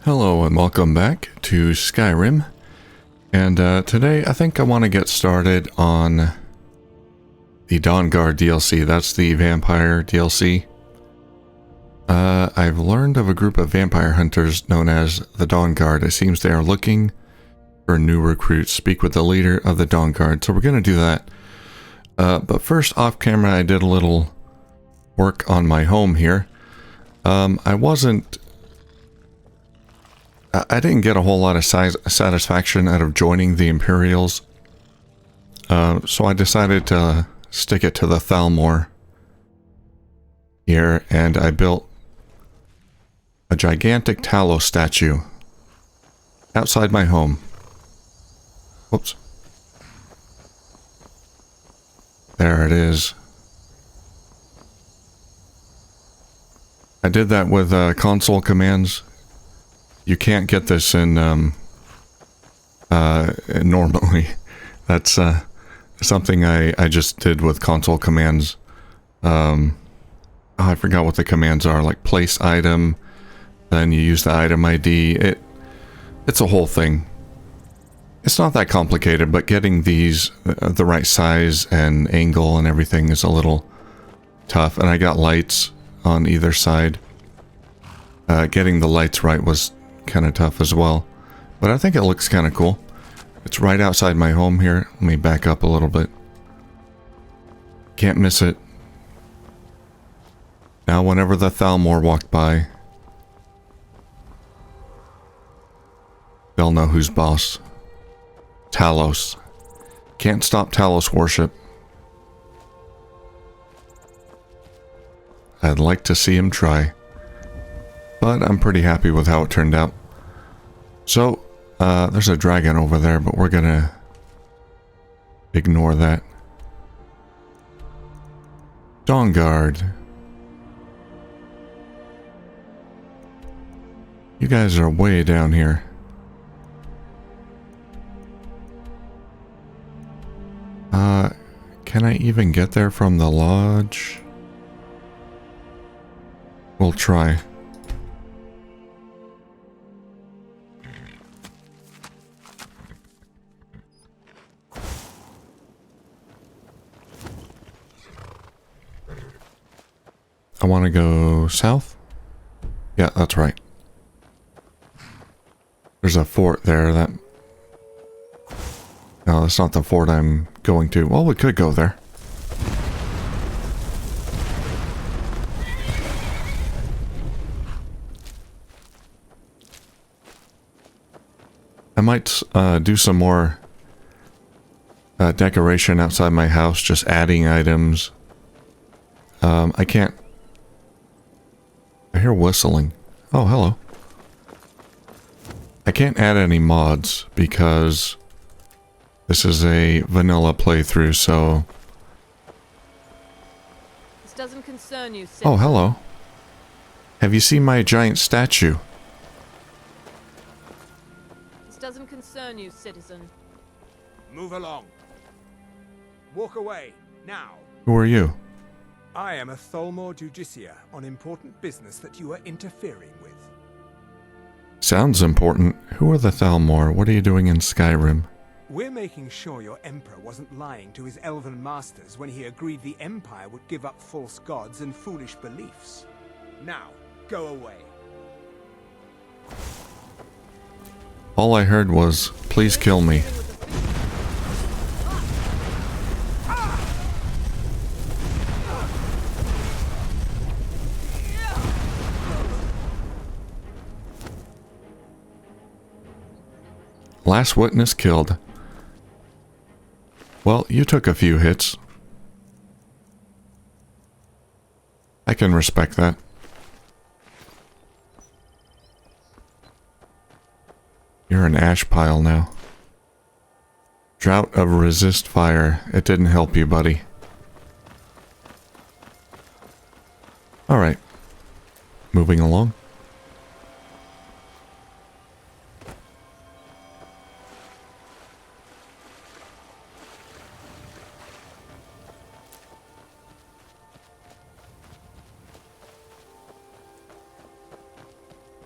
Hello and welcome back to Skyrim, and today I think I want to get started on the Dawnguard DLC. That's the vampire DLC. I've learned of a group of vampire hunters known as the Dawnguard. It seems they are looking for new recruits. Speak with the leader of the Dawnguard. So we're going to do that. But first, off camera, I did a little work on my home here. I didn't get a whole lot of satisfaction out of joining the Imperials, so I decided to stick it to the Thalmor here, and I built a gigantic Talos statue outside my home. Whoops. There it is. I did that with console commands. You can't get this in normally. That's something I just did with console commands. I forgot what the commands are, like place item, then you use the item ID. It's a whole thing. It's not that complicated, but getting these the right size and angle and everything is a little tough. And I got lights on either side. Getting the lights right was kind of tough as well, but I think it looks kind of cool. It's right outside my home here. Let me back up a little bit. Can't miss it. Now whenever the Thalmor walk by, they'll know who's boss. Talos. Can't stop Talos worship. I'd like to see him try, but I'm pretty happy with how it turned out. So, there's a dragon over there, but we're gonna ignore that. Dawnguard. You guys are way down here. Can I even get there from the lodge? We'll try. I want to go south? Yeah, that's right. There's a fort there that... No, that's not the fort I'm going to. Well, we could go there. I might do some more decoration outside my house, just adding items. I can't... I hear whistling. Oh, hello. I can't add any mods because this is a vanilla playthrough, so... This doesn't concern you, citizen. Oh, hello. Have you seen my giant statue? This doesn't concern you, citizen. Move along. Walk away, now. Who are you? I am a Thalmor Judiciar on important business that you are interfering with. Sounds important. Who are the Thalmor? What are you doing in Skyrim? We're making sure your Emperor wasn't lying to his elven masters when he agreed the Empire would give up false gods and foolish beliefs. Now, go away. All I heard was, please kill me. Last witness killed. Well, you took a few hits. I can respect that. You're an ash pile now. Drought of resist fire. It didn't help you, buddy. Alright. Moving along.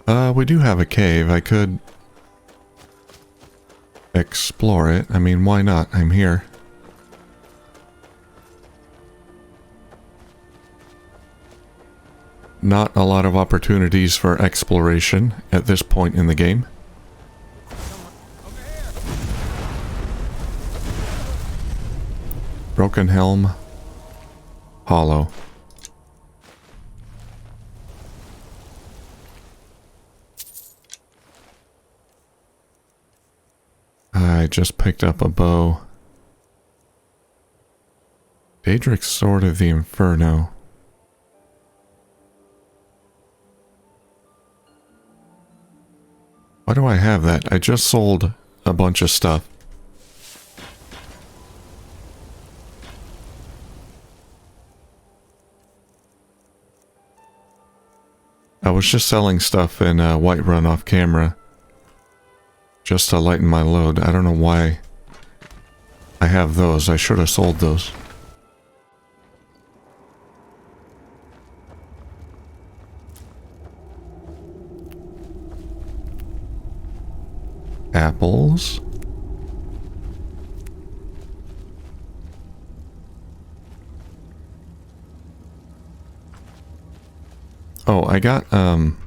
We do have a cave. I could explore it. I mean, why not? I'm here. Not a lot of opportunities for exploration at this point in the game. Broken helm. Hollow. I just picked up a bow. Daedric's Sword of the Inferno. Why do I have that? I just sold a bunch of stuff. I was just selling stuff in Whiterun off camera. Just to lighten my load. I don't know why I have those. I should have sold those. Apples. Oh, I got bound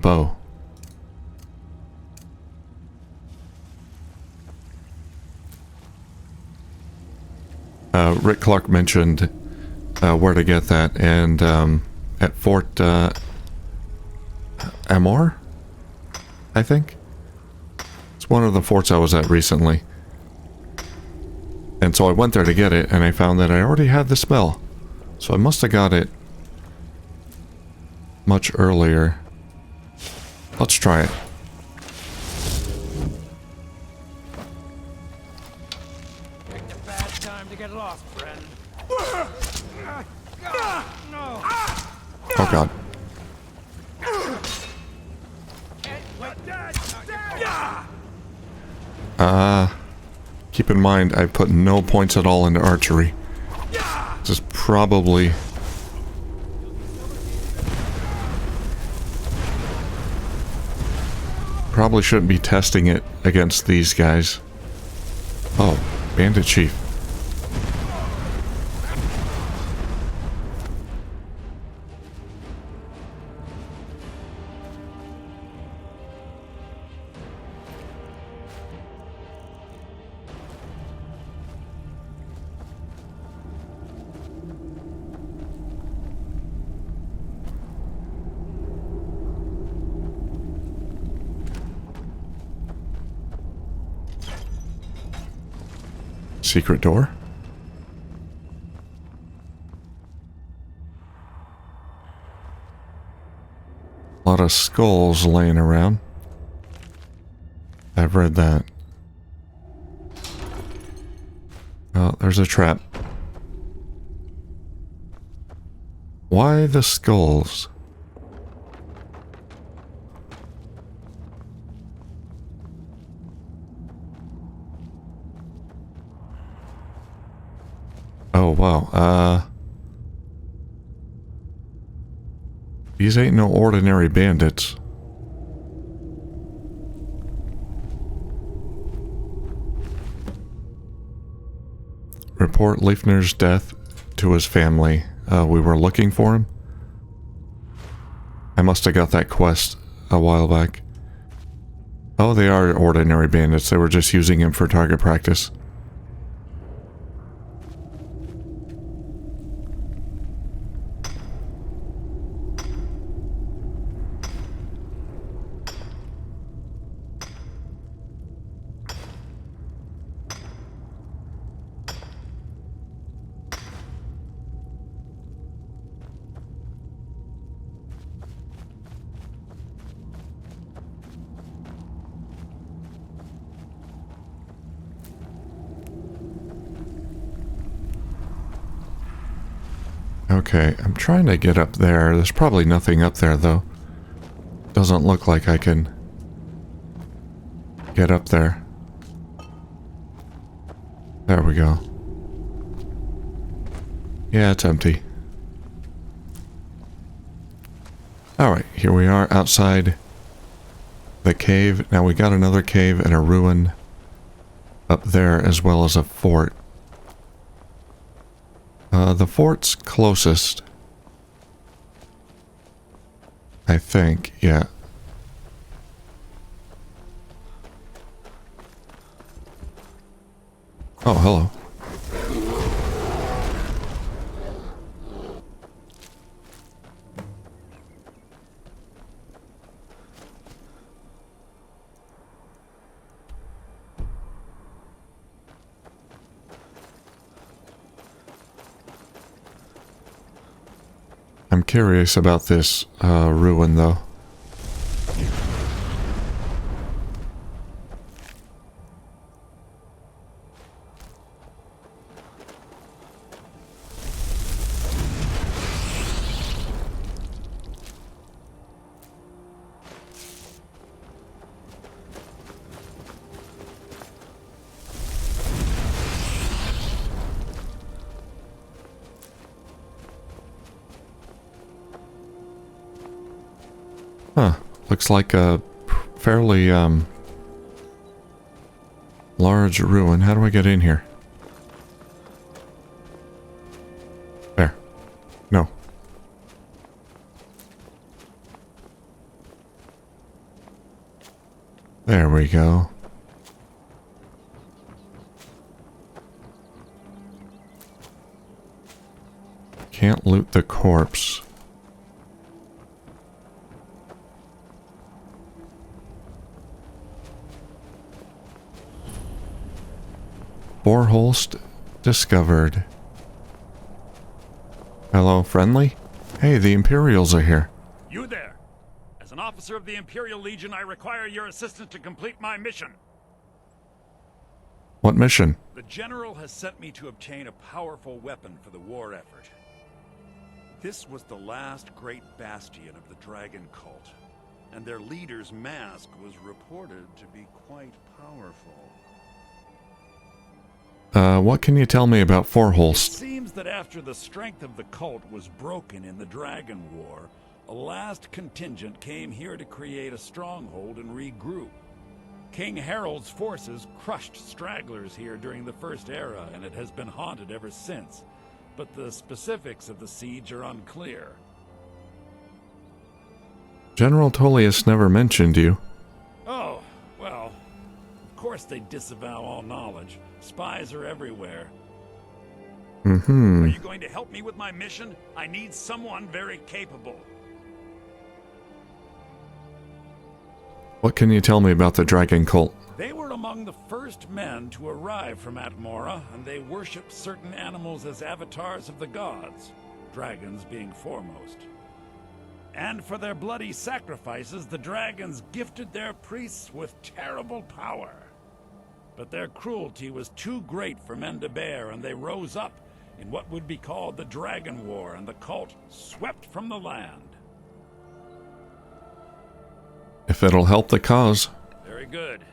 bow. Rick Clark mentioned where to get that, and at Fort Amor, I think. It's one of the forts I was at recently. And so I went there to get it, and I found that I already had the spell. So I must have got it much earlier. Let's try it. Picked a bad time to get lost, friend. No. Oh god. Keep in mind, I put no points at all into archery. This is probably... Probably shouldn't be testing it against these guys. Oh, Bandit Chief. Secret door? A lot of skulls laying around. I've read that. Oh, there's a trap. Why the skulls? Oh, wow. These ain't no ordinary bandits. Report Leifner's death to his family. We were looking for him. I must have got that quest a while back. Oh, they are ordinary bandits. They were just using him for target practice. Okay, I'm trying to get up there. There's probably nothing up there, though. Doesn't look like I can get up there. There we go. Yeah, it's empty. Alright, here we are outside the cave. Now we got another cave and a ruin up there, as well as a fort. The fort's closest, I think, yeah. Oh, hello. I'm curious about this ruin, though. Huh. Looks like a fairly, large ruin. How do I get in here? There. No. There we go. Can't loot the corpse. Boreholst discovered. Hello, friendly? Hey, the Imperials are here. You there! As an officer of the Imperial Legion, I require your assistance to complete my mission. What mission? The General has sent me to obtain a powerful weapon for the war effort. This was the last great bastion of the Dragon Cult, and their leader's mask was reported to be quite powerful. What can you tell me about It Forholst? seems that after the strength of the cult was broken in the Dragon War, a last contingent came here to create a stronghold and regroup. King Harold's forces crushed stragglers here during the First Era, and it has been haunted ever since. But the specifics of the siege are unclear. General Tullius never mentioned you. Oh, well, of course they disavow all knowledge. Spies are everywhere. Are you going to help me with my mission? I need someone very capable. What can you tell me about the Dragon Cult? They were among the first men to arrive from Atmora, and they worshipped certain animals as avatars of the gods, dragons being foremost. And for their bloody sacrifices, the dragons gifted their priests with terrible power. But their cruelty was too great for men to bear, and they rose up in what would be called the Dragon War, and the cult swept from the land. If it'll help the cause. Very good.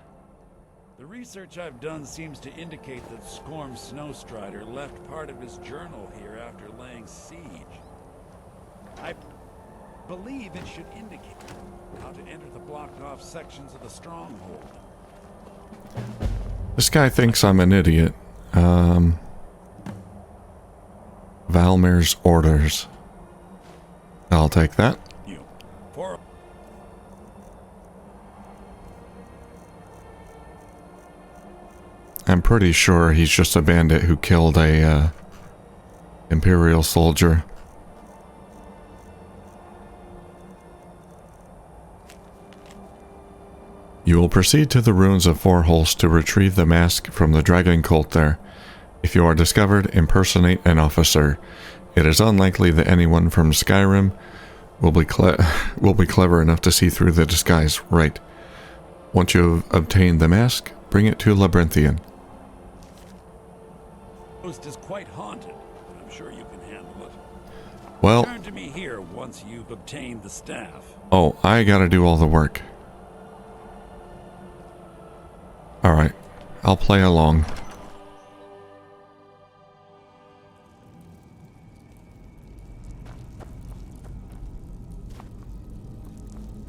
The research I've done seems to indicate that Skorm Snowstrider left part of his journal here after laying siege. I believe it should indicate how to enter the blocked-off sections of the stronghold. This guy thinks I'm an idiot. Valmir's orders. I'll take that. I'm pretty sure he's just a bandit who killed a Imperial soldier. You will proceed to the ruins of Forholst to retrieve the mask from the Dragon Cult there. If you are discovered, impersonate an officer. It is unlikely that anyone from Skyrim will be clever enough to see through the disguise. Right. Once you have obtained the mask, bring it to Labyrinthian. The coast is quite haunted, but I'm sure you can handle it. Well, Turn to me here once you've obtained the staff. oh, I gotta do all the work. Alright, I'll play along.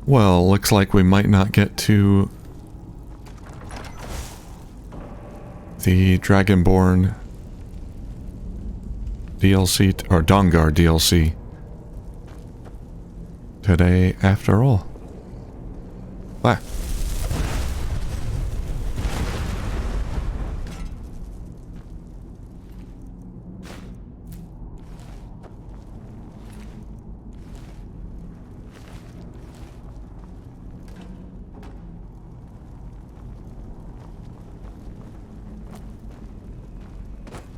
Well, looks like we might not get to the Dragonborn DLC, or Dongar DLC, today after all. Ah.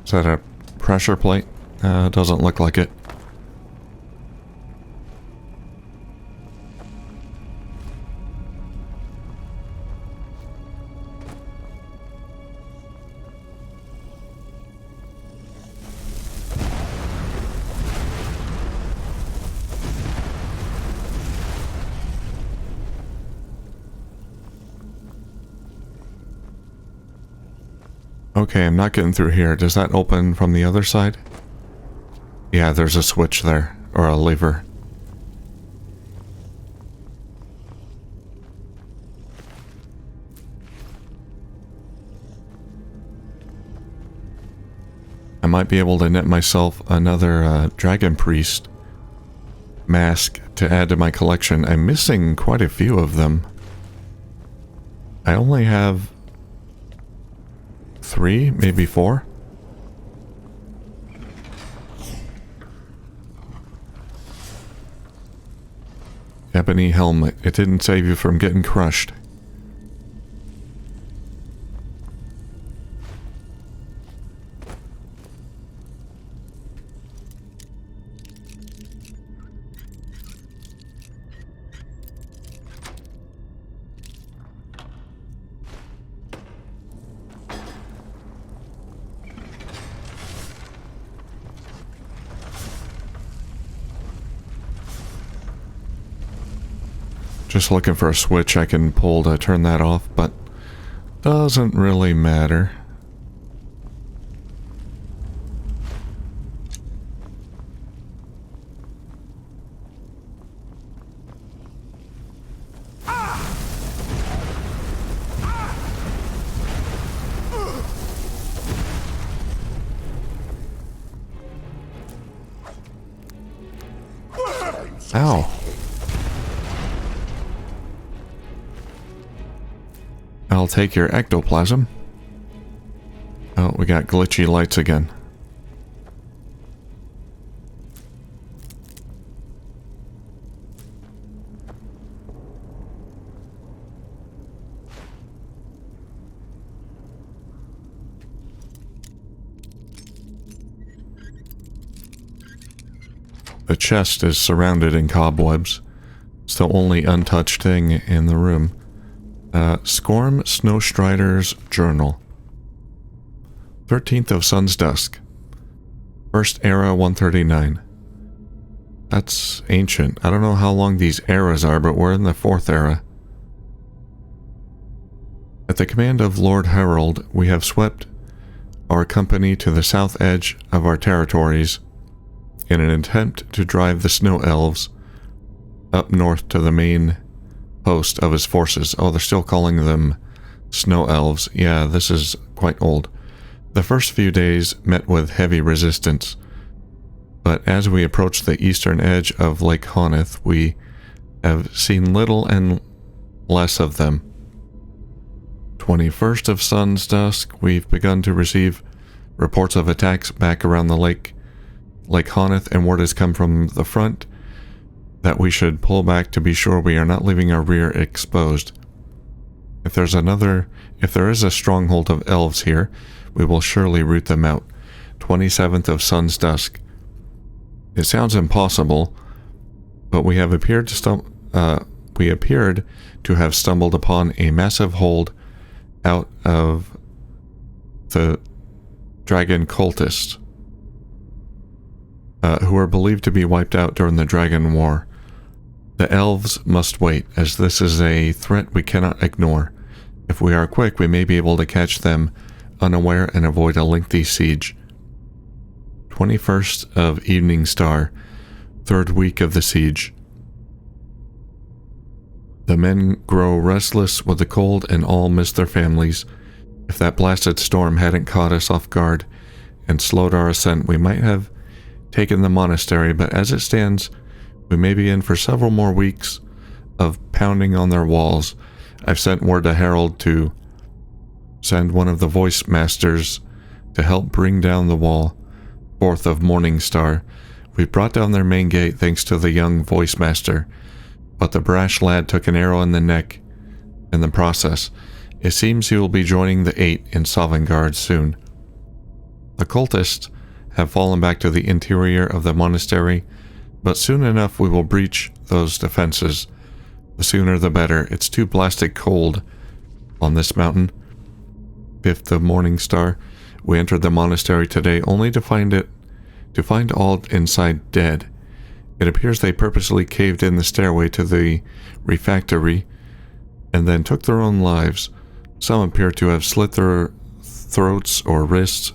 Is that a pressure plate? Doesn't look like it. Okay, I'm not getting through here. Does that open from the other side? Yeah, there's a switch there, or a lever. I might be able to knit myself another Dragon Priest mask to add to my collection. I'm missing quite a few of them. I only have 3, maybe 4. Ebony helmet. It didn't save you from getting crushed. Just looking for a switch I can pull to turn that off, but doesn't really matter. Ow. I'll take your ectoplasm. Oh, we got glitchy lights again. The chest is surrounded in cobwebs. It's the only untouched thing in the room. Scorm Snowstrider's Journal. 13th of Sun's Dusk. First Era 139. That's ancient. I don't know how long these eras are, but we're in the 4th era. At the command of Lord Harold, we have swept our company to the south edge of our territories in an attempt to drive the snow elves up north to the main host of his forces. Oh, they're still calling them snow elves. Yeah, this is quite old. The first few days met with heavy resistance, but as we approach the eastern edge of Lake Honeth, we have seen little and less of them. 21st of Sun's Dusk, we've begun to receive reports of attacks back around the Lake Honeth, and word has come from the front that we should pull back to be sure we are not leaving our rear exposed. If there is a stronghold of elves here, we will surely root them out. 27th of Sun's Dusk. It sounds impossible, but we appeared to have stumbled upon a massive hold out of the dragon cultists, who are believed to be wiped out during the Dragon War. The elves must wait, as this is a threat we cannot ignore. If we are quick, we may be able to catch them unaware and avoid a lengthy siege. 21st of Evening Star, 3rd week of the siege. The men grow restless with the cold and all miss their families. If that blasted storm hadn't caught us off guard and slowed our ascent, we might have taken the monastery, but as it stands, we may be in for several more weeks of pounding on their walls. I've sent word to Harold to send one of the voice masters to help bring down the wall. 4th of Morningstar. We brought down their main gate thanks to the young voice master, but the brash lad took an arrow in the neck in the process. It seems he will be joining the 8 in Sovngarde soon. The cultists have fallen back to the interior of the monastery, but soon enough we will breach those defenses. The sooner the better. It's too blasted cold on this mountain. 5th of Morningstar. We entered the monastery today only to find all inside dead. It appears they purposely caved in the stairway to the refectory and then took their own lives. Some appear to have slit their throats or wrists.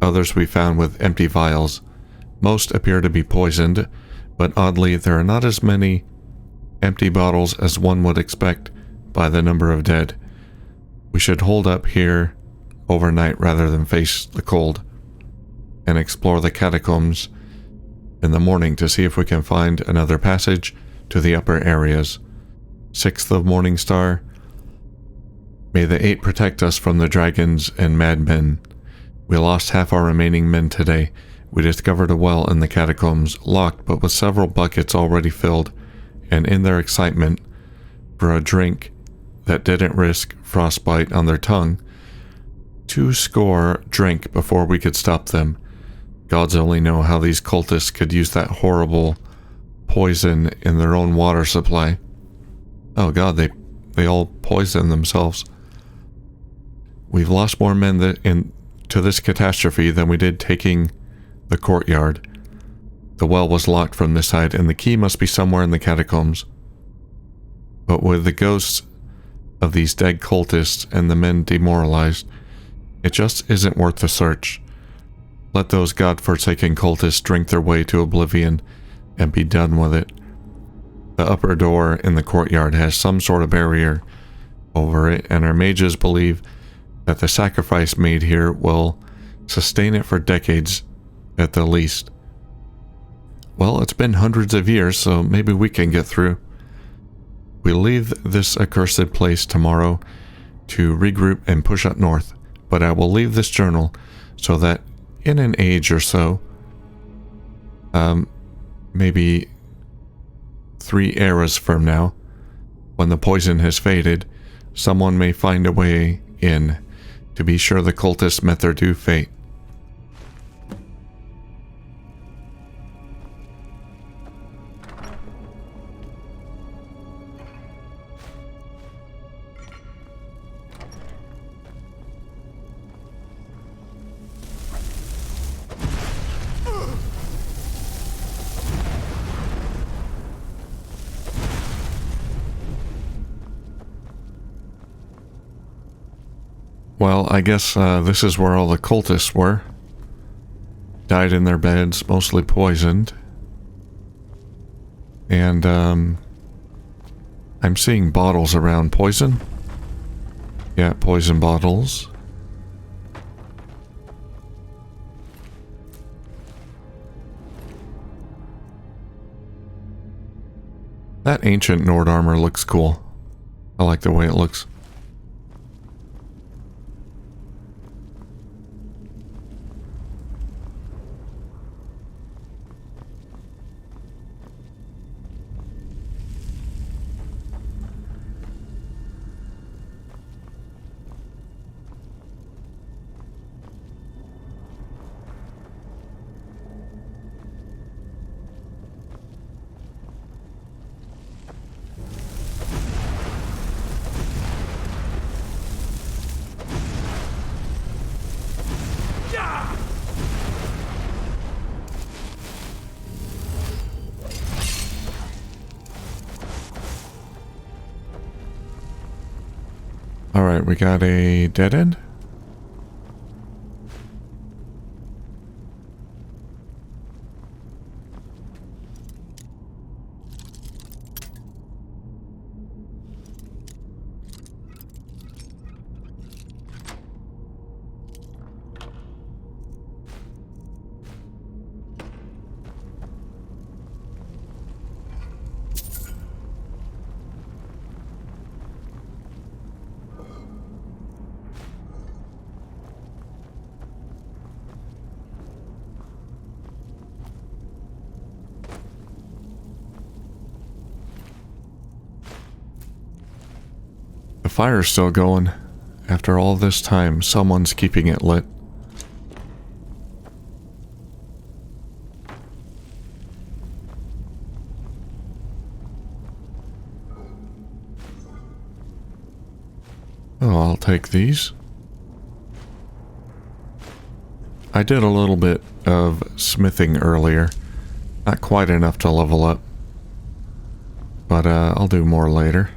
Others we found with empty vials. Most appear to be poisoned, but oddly there are not as many empty bottles as one would expect by the number of dead. We should hold up here overnight rather than face the cold and explore the catacombs in the morning to see if we can find another passage to the upper areas. 6th of Morningstar. May the 8 protect us from the dragons and madmen. We lost half our remaining men today. We discovered a well in the catacombs, locked but with several buckets already filled, and in their excitement for a drink that didn't risk frostbite on their tongue, 2 score drank before we could stop them. Gods only know how these cultists could use that horrible poison in their own water supply. Oh god, they all poison themselves. We've lost more men to this catastrophe than we did taking the courtyard. The well was locked from this side, and the key must be somewhere in the catacombs. But with the ghosts of these dead cultists and the men demoralized, it just isn't worth the search. Let those god-forsaken cultists drink their way to oblivion and be done with it. The upper door in the courtyard has some sort of barrier over it, and our mages believe that the sacrifice made here will sustain it for decades at the least. Well, it's been hundreds of years, so maybe we can get through. We leave this accursed place tomorrow to regroup and push up north, but I will leave this journal so that in an age or so, maybe 3 eras from now, when the poison has faded, someone may find a way in to be sure the cultists met their due fate. Well, I guess this is where all the cultists were. Died in their beds, mostly poisoned. And I'm seeing bottles around. Poison? Yeah, poison bottles. That ancient Nord armor looks cool. I like the way it looks. Alright, we got a dead end. fire's still going. After all this time, someone's keeping it lit. Oh, I'll take these. I did a little bit of smithing earlier. Not quite enough to level up. But I'll do more later.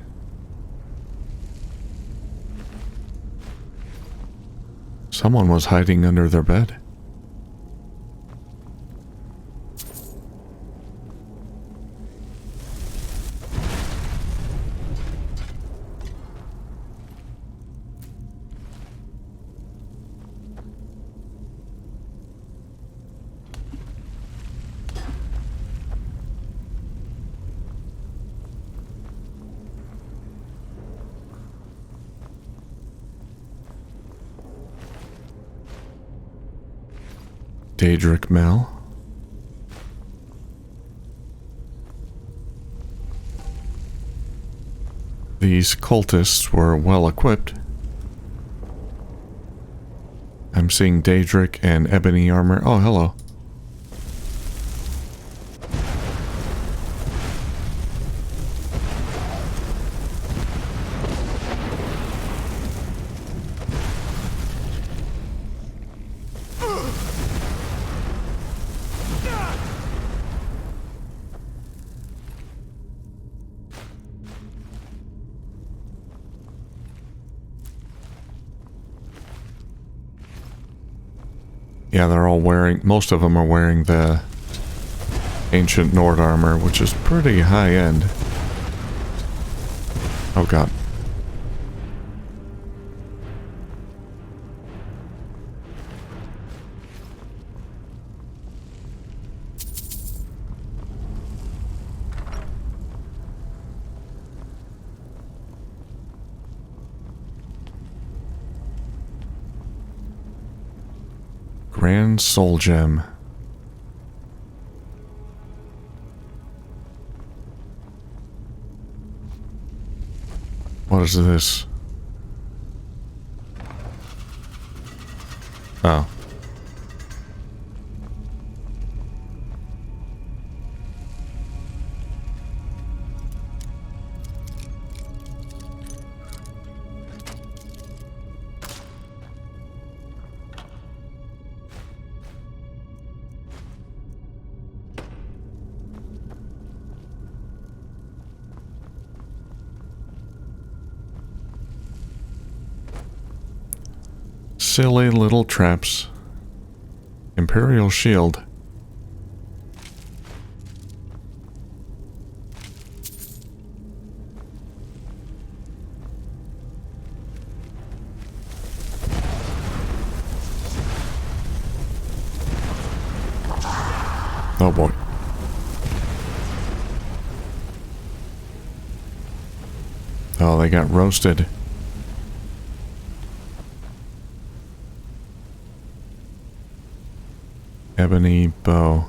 Someone was hiding under their bed. Daedric Mel. These cultists were well equipped. I'm seeing Daedric and ebony armor. Oh, hello. Yeah, they're all wearing, most of them are wearing the ancient Nord armor, which is pretty high end. Oh god. Grand Soul Gem. What is this? Oh. Silly little traps. Imperial shield. Oh boy. Oh, they got roasted. Ebony bow.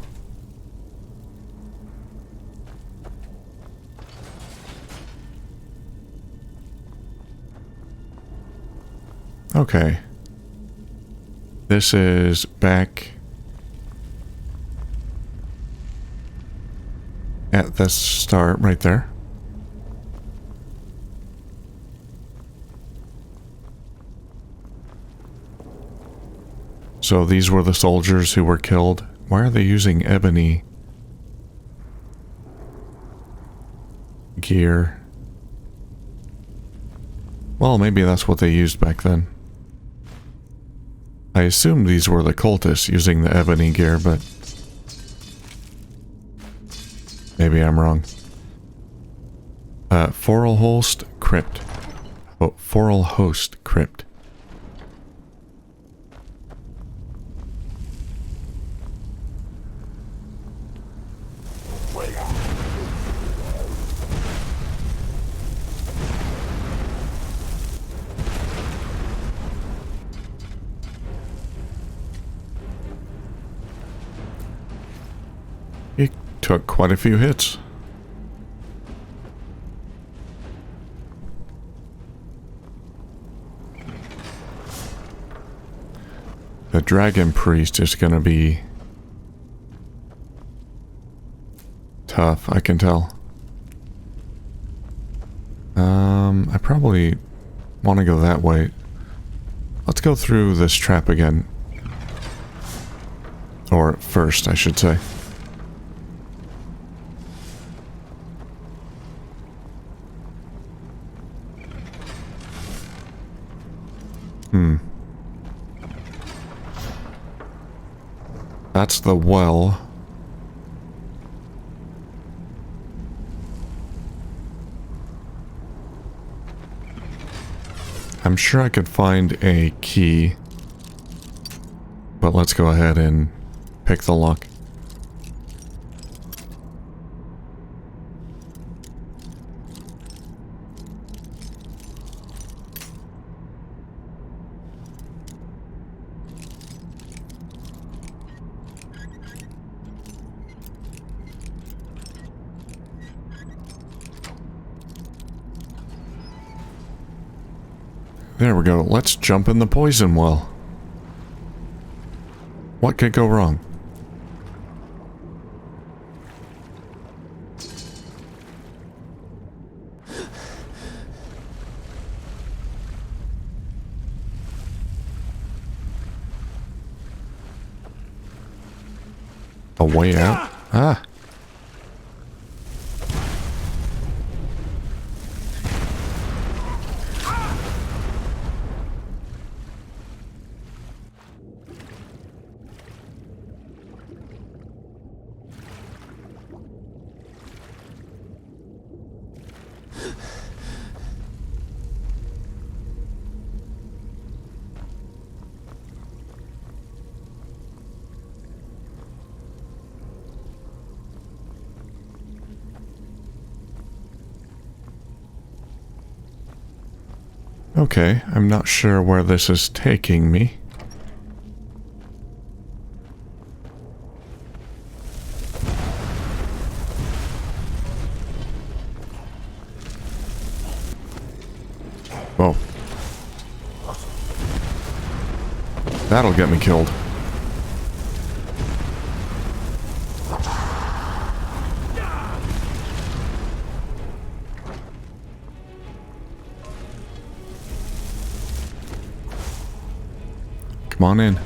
Okay. This is back at the start right there. So these were the soldiers who were killed. Why are they using ebony gear? Well, maybe that's what they used back then. I assumed these were the cultists using the ebony gear, but maybe I'm wrong. Foralhost Crypt. Oh, Foralhost Crypt. He took quite a few hits. The dragon priest is gonna be tough, I can tell. I probably want to go that way. Let's go through this trap again. Or first, I should say. That's the well. I'm sure I could find a key. But let's go ahead and pick the lock. There we go. Let's jump in the poison well. What could go wrong? A way out? Ah. Okay, I'm not sure where this is taking me. Whoa. That'll get me killed. Come on in.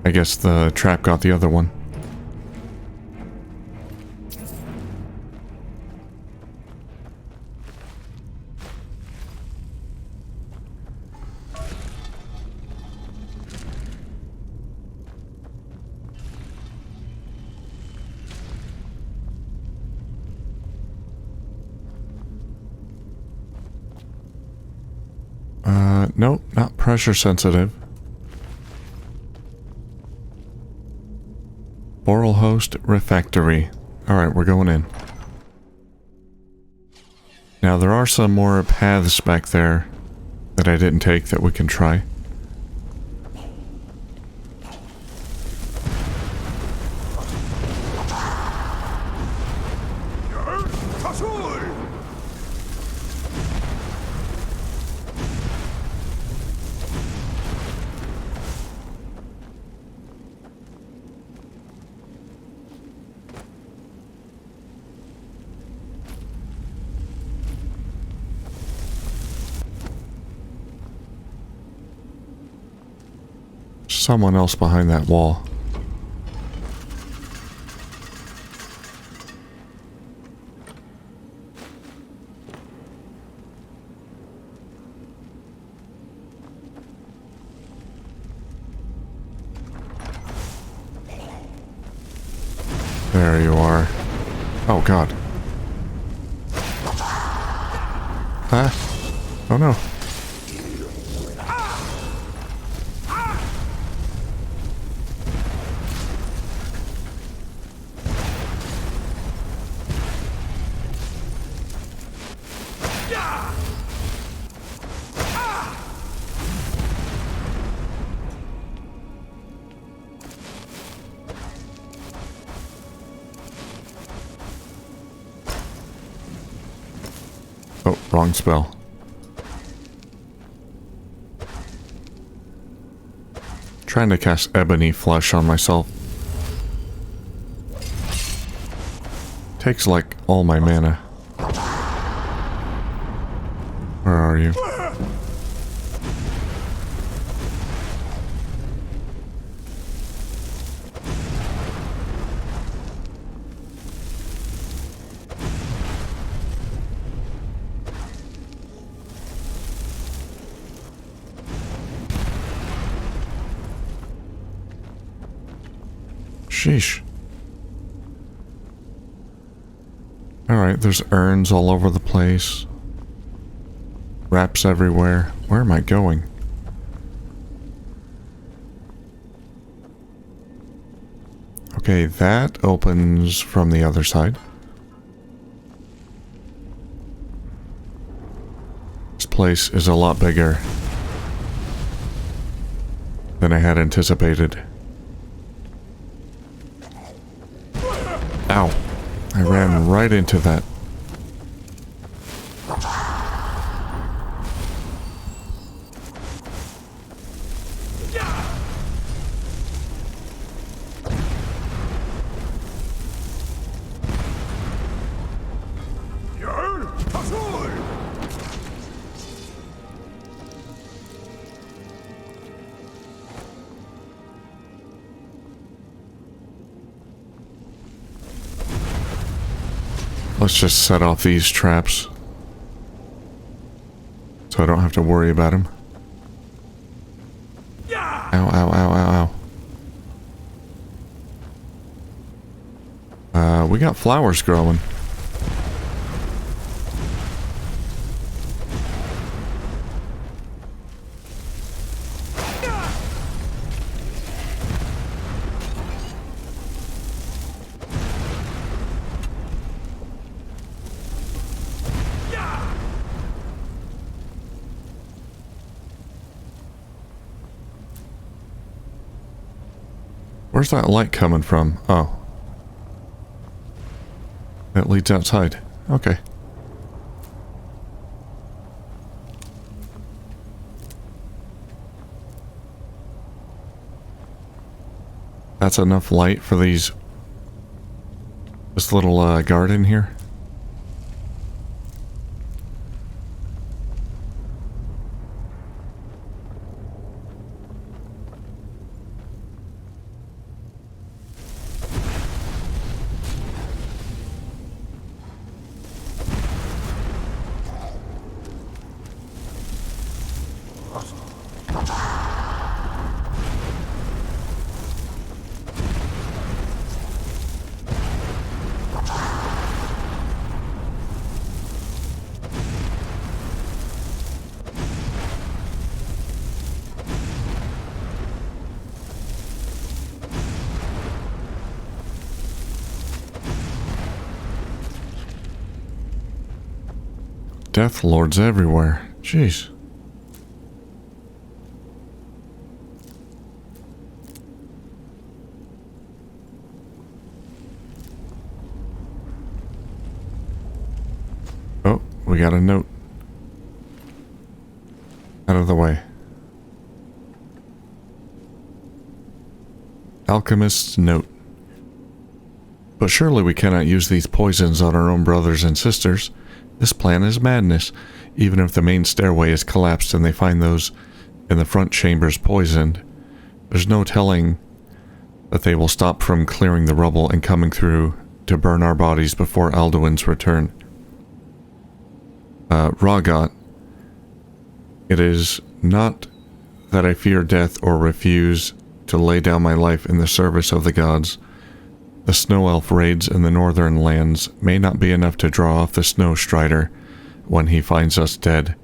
I guess the trap got the other one. Nope, not pressure sensitive. Oral host refectory. Alright, we're going in. Now there are some more paths back there that I didn't take that we can try. Someone else behind that wall. There you are. Oh god. Huh? Oh no. Wrong spell. Trying to cast Ebony Flesh on myself. Takes like all my mana. Where are you? Sheesh. Alright, there's urns all over the place. Wraps everywhere. Where am I going? Okay, that opens from the other side. This place is a lot bigger than I had anticipated. Ow. I ran right into that. Let's just set off these traps so I don't have to worry about them. Ow, ow, ow, ow, ow. We got flowers growing. Where's that light coming from? Oh. It leads outside. Okay. That's enough light for this little garden here. Death lords everywhere. Jeez. Oh, we got a note. Out of the way. Alchemist's note. But surely we cannot use these poisons on our own brothers and sisters. This plan is madness. Even if the main stairway is collapsed and they find those in the front chambers poisoned, there's no telling that they will stop from clearing the rubble and coming through to burn our bodies before Alduin's return. Ragat, it is not that I fear death or refuse to lay down my life in the service of the gods. The snow elf raids in the northern lands may not be enough to draw off the snow strider when he finds us dead.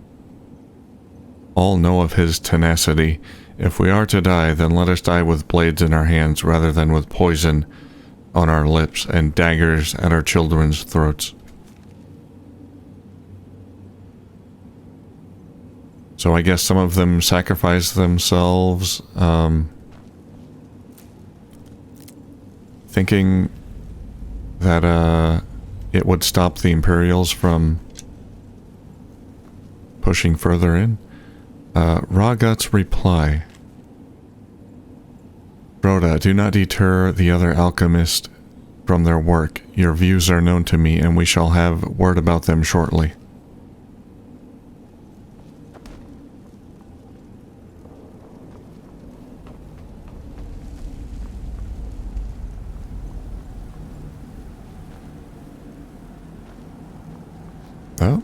All know of his tenacity. If we are to die, then let us die with blades in our hands rather than with poison on our lips and daggers at our children's throats. So I guess some of them sacrifice themselves, thinking that it would stop the Imperials from pushing further in. Rawgut's reply. Rhoda, do not deter the other alchemists from their work. Your views are known to me, and we shall have word about them shortly. Well,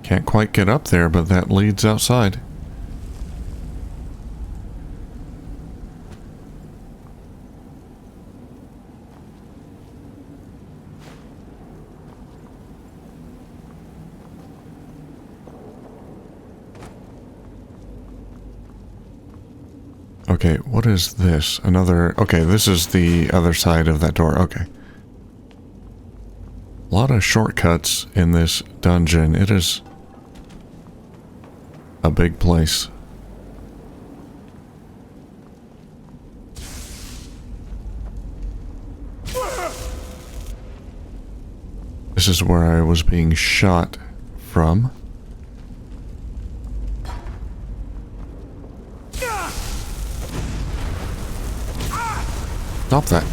can't quite get up there, but that leads outside. Okay, what is this? Another... Okay, this is the other side of that door. Okay. A lot of shortcuts in this dungeon. It is a big place. This is where I was being shot from. Stop that.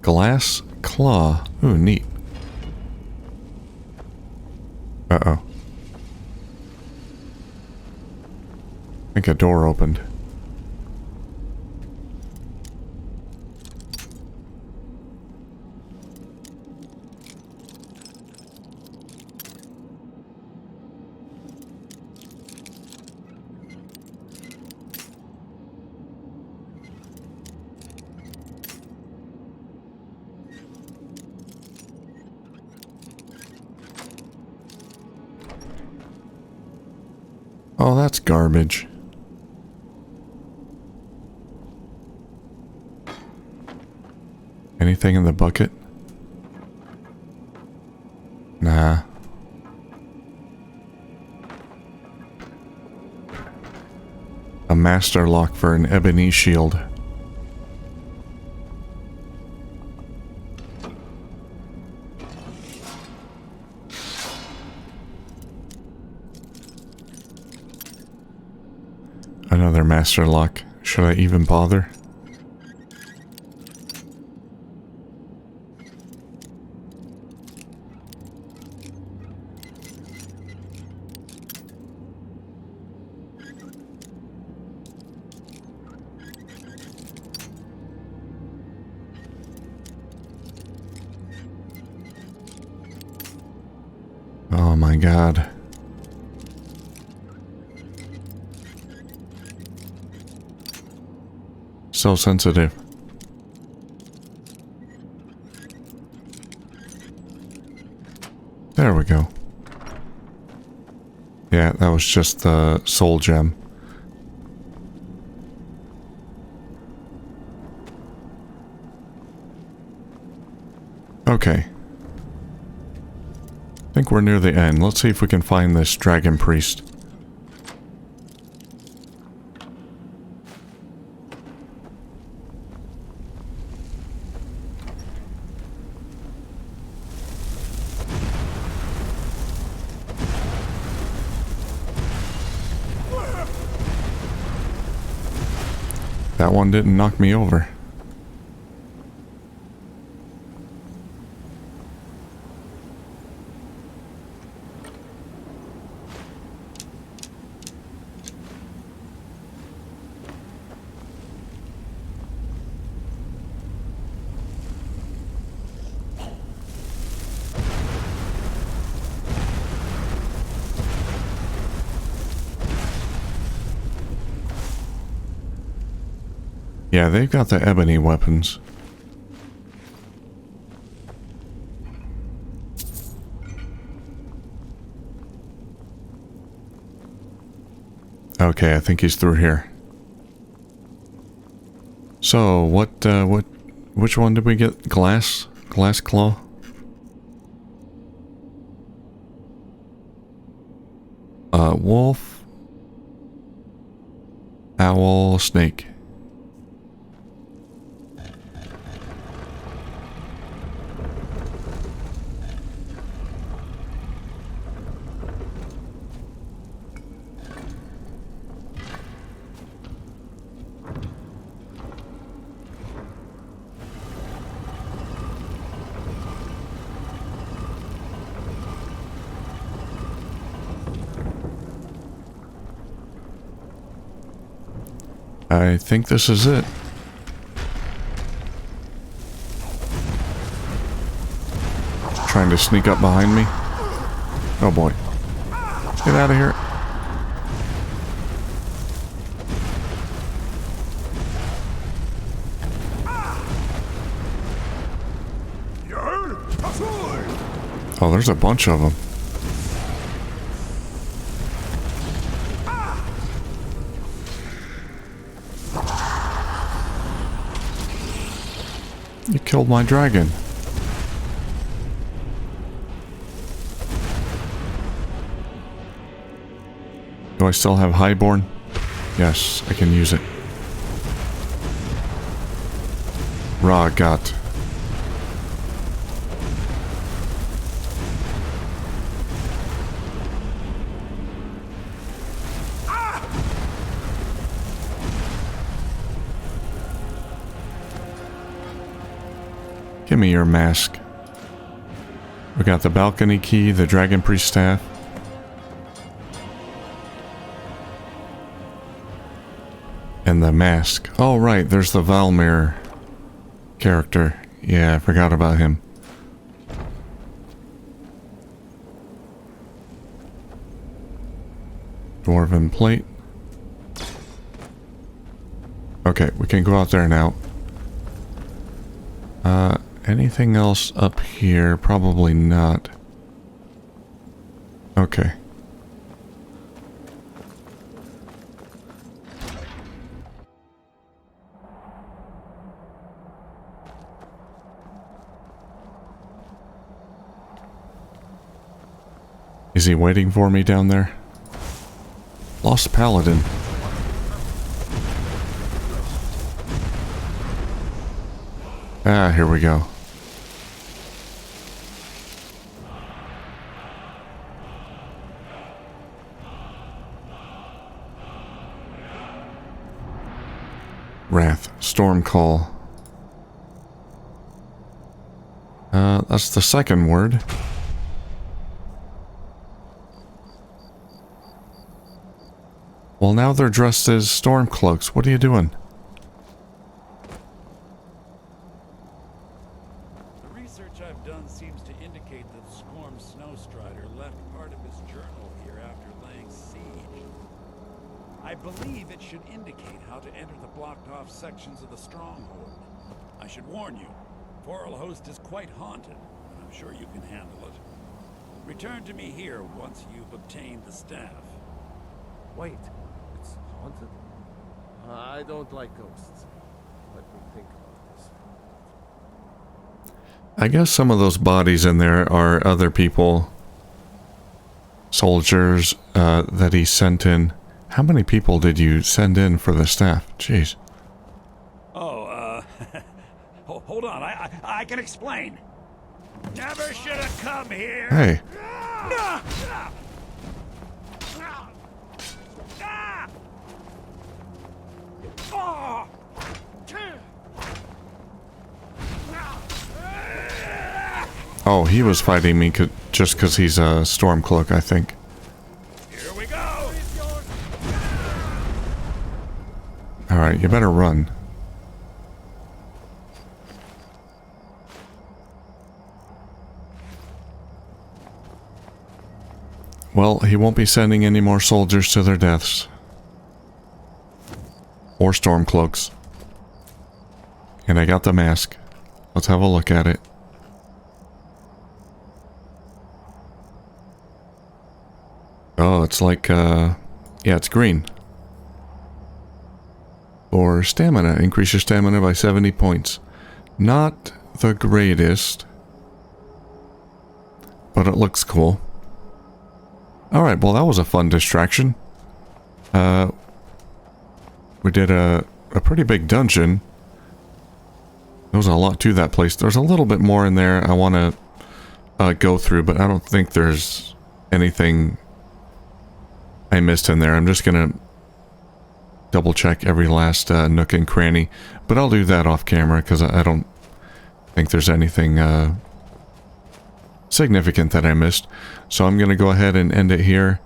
Glass claw. Ooh, neat. Uh-oh. I think a door opened. Oh, that's garbage. Anything in the bucket? Nah. A master lock for an ebony shield. Another master lock. Should I even bother? Oh my god. So sensitive. There we go. Yeah, that was just the soul gem. Okay. I think we're near the end. Let's see if we can find this dragon priest. That one didn't knock me over. Yeah, they've got the ebony weapons. Okay, I think he's through here. So, what which one did we get? Glass claw? Wolf. Owl, snake. I think this is it. Trying to sneak up behind me. Oh boy. Get out of here. Oh, there's a bunch of them. You killed my dragon. Do I still have Highborn? Yes, I can use it. Ragat. Give me your mask. We got the balcony key, the dragon priest staff. And the mask. Oh right, there's the Valmir character. Yeah, I forgot about him. Dwarven plate. Okay, we can go out there now. Anything else up here? Probably not. Okay. Is he waiting for me down there? Lost Paladin. Ah, here we go. Wrath, Storm Call. That's the second word. Well, now they're dressed as Stormcloaks. What are you doing? The research I've done seems to indicate that Scorm Snowstrider left part of his journal here after laying siege. I believe it should indicate how to enter the blocked-off sections of the stronghold. I should warn you, Forelhost is quite haunted, but I'm sure you can handle it. Return to me here once you've obtained the staff. Wait, it's haunted? I don't like ghosts. Let me think about this. I guess some of those bodies in there are other people, soldiers, that he sent in. How many people did you send in for the staff? Jeez. Oh, hold on, I can explain. Never should have come here. Hey. Oh, he was fighting me just because he's a Stormcloak, I think. Here we go. Alright, you better run. Well, he won't be sending any more soldiers to their deaths. Or Stormcloaks. And I got the mask. Let's have a look at it. Oh, it's like, yeah, it's green. Or stamina. Increase your stamina by 70 points. Not the greatest, but it looks cool. Alright, well that was a fun distraction. We did a pretty big dungeon. There was a lot to that place. There's a little bit more in there I want to go through, but I don't think there's anything I missed in there. I'm just going to double check every last nook and cranny, but I'll do that off camera because I don't think there's anything significant that I missed. So I'm going to go ahead and end it here.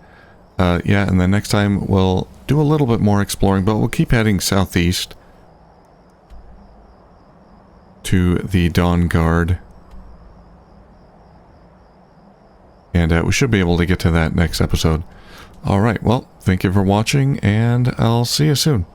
Yeah, and then next time we'll do a little bit more exploring, but we'll keep heading southeast to the Dawn Guard. And we should be able to get to that next episode. Alright, well, thank you for watching, and I'll see you soon.